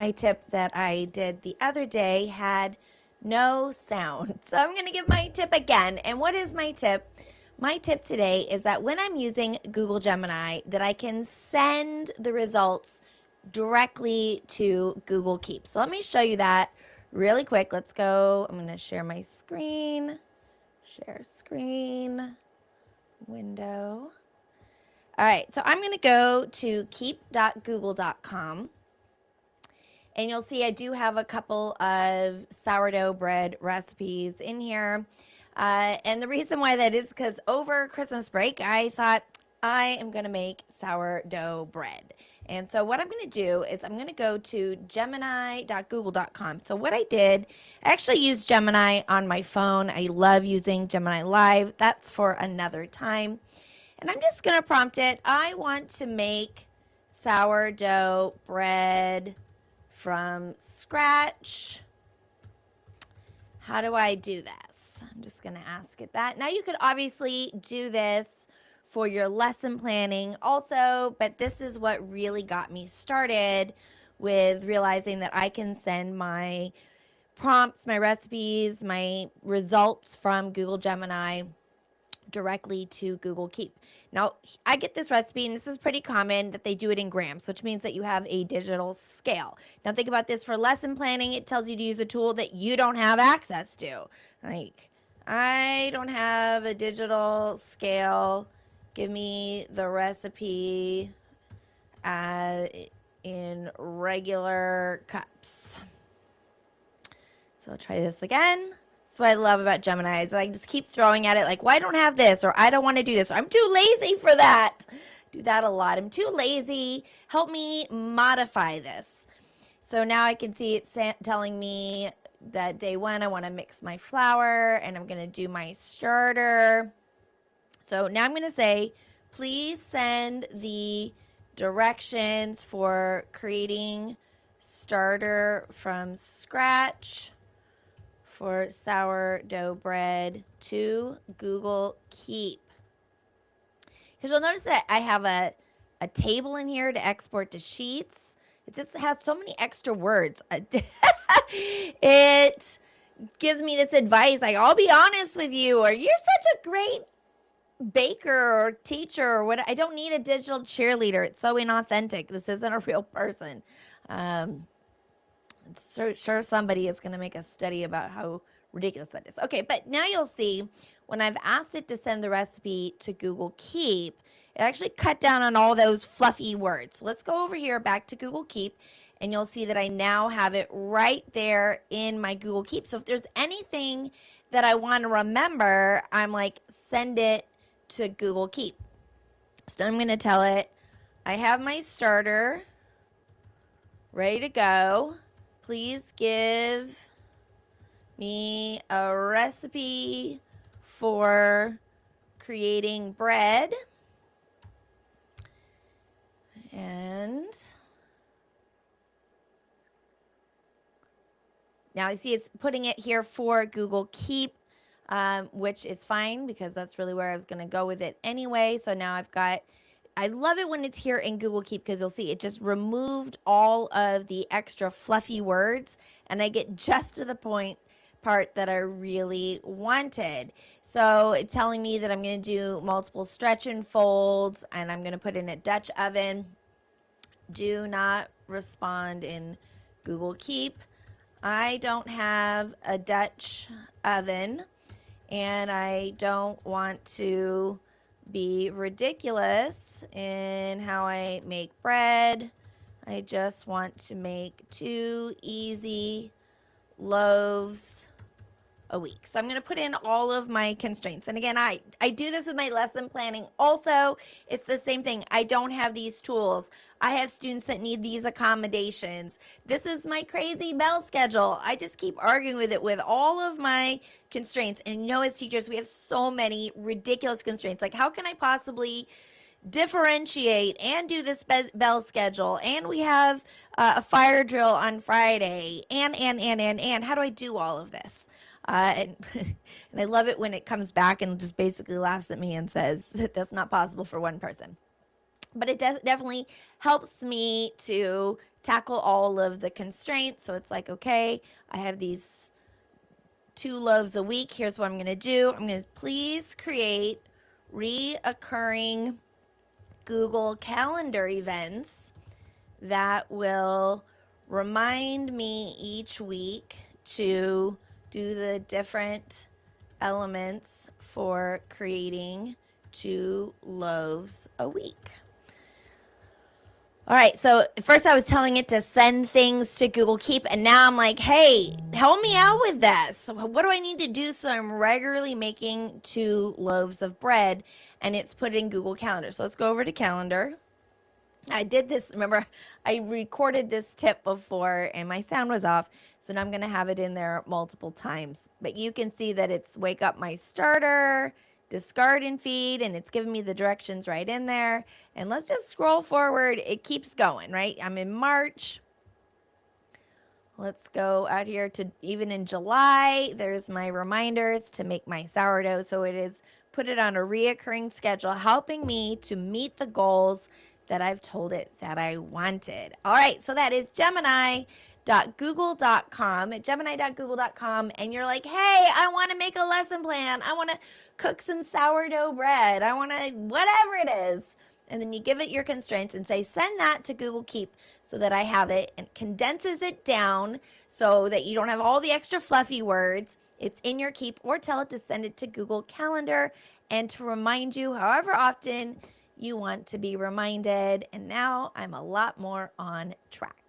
my tip that I did the other day had no sound. So I'm going to give my tip again. And what is my tip? My tip today is that when I'm using Google Gemini, that I can send the results directly to Google Keep. So let me show you that really quick. Let's go. I'm going to share my screen. Share screen. Window. All right, so I'm going to go to keep.google.com. And you'll see I do have a couple of sourdough bread recipes in here. And the reason why that is because over Christmas break, I thought I am going to make sourdough bread. And so what I'm going to do is I'm going to go to gemini.google.com. So what I did, I actually used Gemini on my phone. I love using Gemini Live. That's for another time. And I'm just going to prompt it. I want to make sourdough bread from scratch. How do I do this? I'm just going to ask it that. Now you could obviously do this for your lesson planning also, but this is what really got me started with realizing that I can send my prompts, my recipes, my results from Google Gemini directly to Google Keep. Now, I get this recipe, and this is pretty common that they do it in grams, which means that you have a digital scale. Now, think about this for lesson planning. It tells you to use a tool that you don't have access to. Like, I don't have a digital scale. Give me the recipe in regular cups. So I'll try this again. That's what I love about Gemini is I just keep throwing at it like, well, I don't have this, or I don't want to do this, or I'm too lazy for that. Do that a lot. I'm too lazy. Help me modify this. So now I can see it's telling me that day one, I want to mix my flour, and I'm going to do my starter. So now I'm going to say, please send the directions for creating starter from scratch for sourdough bread to Google Keep. Because you'll notice that I have a table in here to export to Sheets. It just has so many extra words. It gives me this advice, like, I'll be honest with you, or you're such a great baker or teacher or what. I don't need a digital cheerleader. It's so inauthentic. This isn't a real person. Sure somebody is going to make a study about how ridiculous that is. Okay, but now you'll see when I've asked it to send the recipe to Google Keep, it actually cut down on all those fluffy words. So let's go over here back to Google Keep, and you'll see that I now have it right there in my Google Keep. So if there's anything that I want to remember, I'm like, send it to Google Keep. So I'm going to tell it, I have my starter ready to go. Please give me a recipe for creating bread. And now I see it's putting it here for Google Keep, which is fine because that's really where I was going to go with it anyway. So now I've got, I love it when it's here in Google Keep because you'll see it just removed all of the extra fluffy words, and I get just to the part that I really wanted. So it's telling me that I'm going to do multiple stretch and folds, and I'm going to put in a Dutch oven. Do not respond in Google Keep. I don't have a Dutch oven, and I don't want to be ridiculous in how I make bread. I just want to make 2 easy loaves a week. So I'm going to put in all of my constraints. And again, I do this with my lesson planning. Also, it's the same thing. I don't have these tools. I have students that need these accommodations. This is my crazy bell schedule. I just keep arguing with it with all of my constraints. And you know, as teachers, we have so many ridiculous constraints. Like, how can I possibly differentiate and do this bell schedule? And we have a fire drill on Friday. And how do I do all of this? And I love it when it comes back and just basically laughs at me and says that's not possible for one person. but it definitely helps me to tackle all of the constraints. So it's like, okay, I have these 2 loaves a week. Here's what I'm going to do. I'm going to please create reoccurring Google Calendar events that will remind me each week to do the different elements for creating 2 loaves a week. All right, so first I was telling it to send things to Google Keep, and now I'm like, hey, help me out with this. What do I need to do so I'm regularly making 2 loaves of bread? And it's put in Google Calendar. So let's go over to Calendar. I did this, remember, I recorded this tip before and my sound was off. So now I'm going to have it in there multiple times. But you can see that it's wake up my starter, discard and feed, and it's giving me the directions right in there. And let's just scroll forward. It keeps going, right? I'm in March. Let's go out here to even in July. There's my reminders to make my sourdough. So it is put it on a reoccurring schedule, helping me to meet the goals that I've told it that I wanted. All right, so that is Gemini.google.com, at Gemini.google.com, and you're like, hey, I want to make a lesson plan. I want to cook some sourdough bread. I want to, whatever it is. And then you give it your constraints and say, send that to Google Keep so that I have it, and condenses it down so that you don't have all the extra fluffy words. It's in your Keep, or tell it to send it to Google Calendar and to remind you however often you want to be reminded. And now I'm a lot more on track.